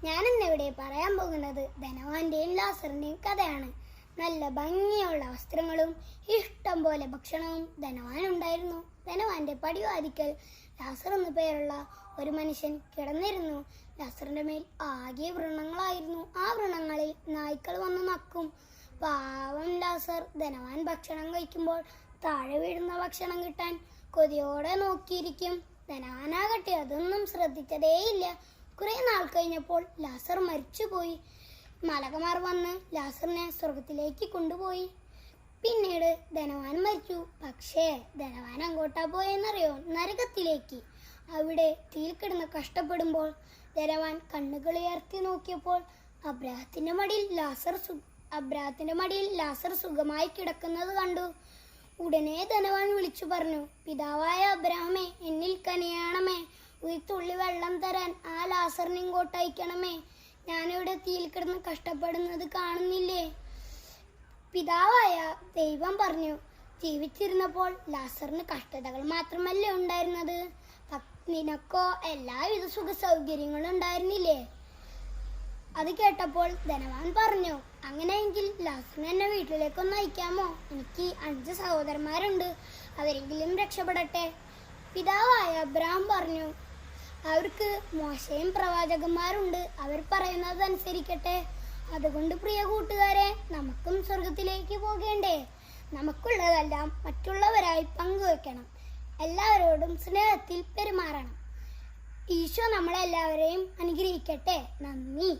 ഞാനിന്നിവിടെ പറയാൻ പോകുന്നത് ധനവാന്റെയും ലാസറിന്റെയും കഥയാണ്. നല്ല ഭംഗിയുള്ള വസ്ത്രങ്ങളും ഇഷ്ടം പോലെ ഭക്ഷണവും ധനവാനുണ്ടായിരുന്നു. ധനവാന്റെ പടിവാതിക്കൽ ലാസർ എന്നു പേരുള്ള ഒരു മനുഷ്യൻ കിടന്നിരുന്നു. ലാസറിന്റെ മേൽ ആകെ വ്രണങ്ങളായിരുന്നു. ആ വ്രണങ്ങളിൽ നായ്ക്കൾ വന്ന് നക്കും. പാവം ലാസർ ധനവാൻ ഭക്ഷണം കഴിക്കുമ്പോൾ താഴെ വീഴുന്ന ഭക്ഷണം കിട്ടാൻ കൊതിയോടെ നോക്കിയിരിക്കും. ധനവാനാകട്ടെ അതൊന്നും ശ്രദ്ധിച്ചതേയില്ല. കുറെ നാൾ കഴിഞ്ഞപ്പോൾ ലാസർ മരിച്ചുപോയി. മലകമാർ വന്ന് ലാസറിനെ സ്വർഗത്തിലേക്ക് കൊണ്ടുപോയി. പിന്നീട് ധനവാൻ മരിച്ചു. പക്ഷേ ധനവാൻ അങ്ങോട്ടാ പോയെന്നറിയോ? നരകത്തിലേക്ക്. അവിടെ തീയിൽ കിടന്ന് കഷ്ടപ്പെടുമ്പോൾ ധനവാൻ കണ്ണുകളുയർത്തി നോക്കിയപ്പോൾ അബ്രാഹത്തിന്റെ മടിയിൽ ലാസർ സുഖമായി കിടക്കുന്നത് കണ്ടു. ഉടനെ ധനവാൻ വിളിച്ചു പറഞ്ഞു, പിതാവായ അബ്രാഹമേ, എന്നിൽ കനിയണമേ. ഒരു തുള്ളി വെള്ളം തരാൻ ആ ലാസറിനെ ഇങ്ങോട്ട് അയക്കണമേ. ഞാനിവിടെ തീയിൽ കിടന്ന് കഷ്ടപ്പെടുന്നത് കാണുന്നില്ലേ? പിതാവായ ദൈവം പറഞ്ഞു, ജീവിച്ചിരുന്നപ്പോൾ ലാസറിന് കഷ്ടതകൾ മാത്രമല്ലേ ഉണ്ടായിരുന്നത്? നിനക്കോ എല്ലാവിധ സുഖ സൗകര്യങ്ങളും ഉണ്ടായിരുന്നില്ലേ? അത് കേട്ടപ്പോൾ ധനവാൻ പറഞ്ഞു, അങ്ങനെയെങ്കിൽ ലാസറിനെ എന്നെ വീട്ടിലേക്കൊന്ന് അയക്കാമോ? എനിക്ക് 5 സഹോദരന്മാരുണ്ട്, അവരെങ്കിലും രക്ഷപ്പെടട്ടെ. പിതാവായ അബ്രഹാം പറഞ്ഞു, അവർക്ക് മോശയും പ്രവാചകന്മാരുണ്ട്, അവർ പറയുന്നത് അനുസരിക്കട്ടെ. അതുകൊണ്ട് പ്രിയ കൂട്ടുകാരെ, നമുക്കും സ്വർഗത്തിലേക്ക് പോകേണ്ടേ? നമുക്കുള്ളതെല്ലാം മറ്റുള്ളവരായി പങ്കുവെക്കണം. എല്ലാവരോടും സ്നേഹത്തിൽ പെരുമാറണം. ഈശോ നമ്മളെല്ലാവരെയും അനുഗ്രഹിക്കട്ടെ. നന്ദി.